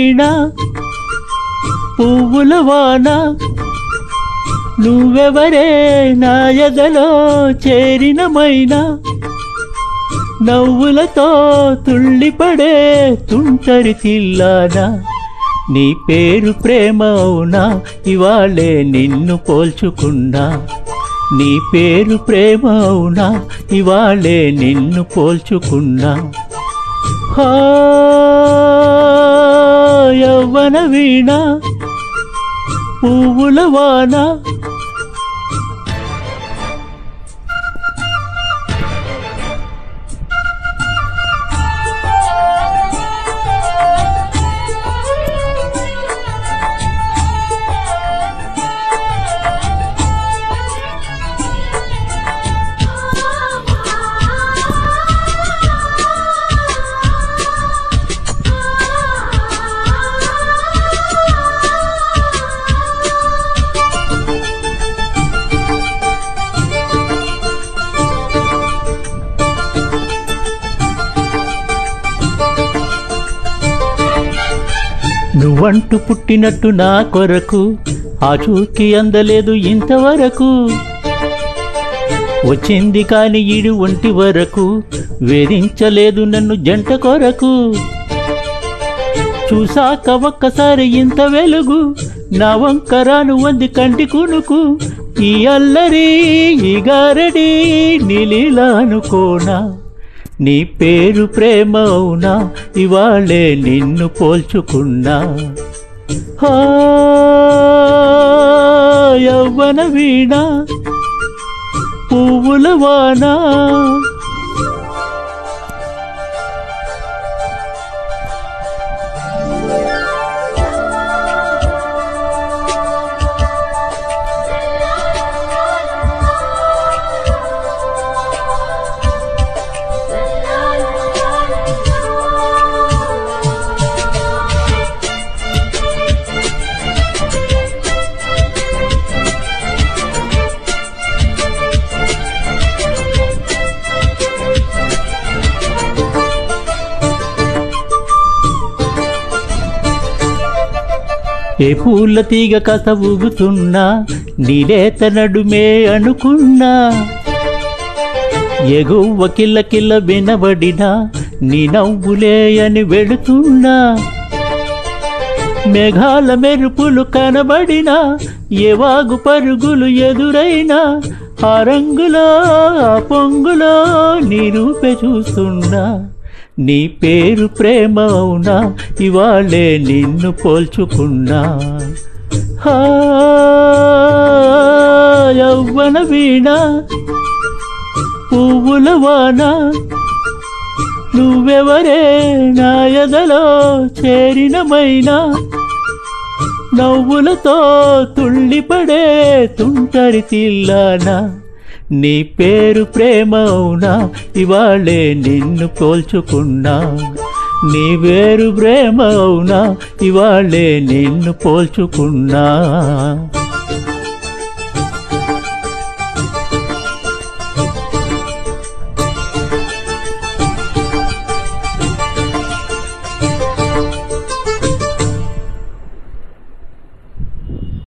వీణ పువ్వుల వాన నువ్వెవరే నా ఎదలో చేరిన మైనా నవ్వులతో తుళ్ళిపడే తుంటరి తిల్లానా నీ పేరు ప్రేమ అవునా ఇవాళే నిన్ను పోల్చుకున్నా నీ పేరు ప్రేమ అవునా ఇవాళే నిన్ను పోల్చుకున్నా యవ్వన వీణ పువ్వుల వాన నువ్వంటూ పుట్టినట్టు నా కొరకు ఆచూకీ అందలేదు ఇంతవరకు వచ్చింది కాని ఈడు ఒంటి వరకు వేధించలేదు నన్ను జంట కొరకు చూసాక ఒక్కసారి ఇంత వెలుగు నా వంకరాను వంది కంటి కునుకు ఈ అల్లరి ఈ గారడి నీలీలా అనుకోనా నీ పేరు ప్రేమ అవునా ఇవాళే నిన్ను పోల్చుకున్నా యవ్వన వీణ పువ్వుల వాన ఏ పూల తీగ కథ ఊగుతున్నా నీలేత నడుమే అనుకున్నా ఎగువ కిల్ల కిల్ల వినబడినా నీ నవ్వులే అని వెళుతున్నా మేఘాల మెరుపులు కనబడినా ఏ వాగు పరుగులు ఎదురైనా ఆ రంగులో ఆ పొంగులో నీ రూపే చూస్తున్నా నీ పేరు ప్రేమ అవునా ఇవాళే నిన్ను పోల్చుకున్నా యవ్వన వీణ పువ్వుల వాన నువ్వెవరే నా ఎదలో చేరిన మైనా నవ్వులతో తుళ్ళిపడే తుంటరి తిల్లానా నీ పేరు ప్రేమ అవునా ఇవాళే నిన్ను పోల్చుకున్నా నీ పేరు ప్రేమ అవునా ఇవాళే నిన్ను పోల్చుకున్నా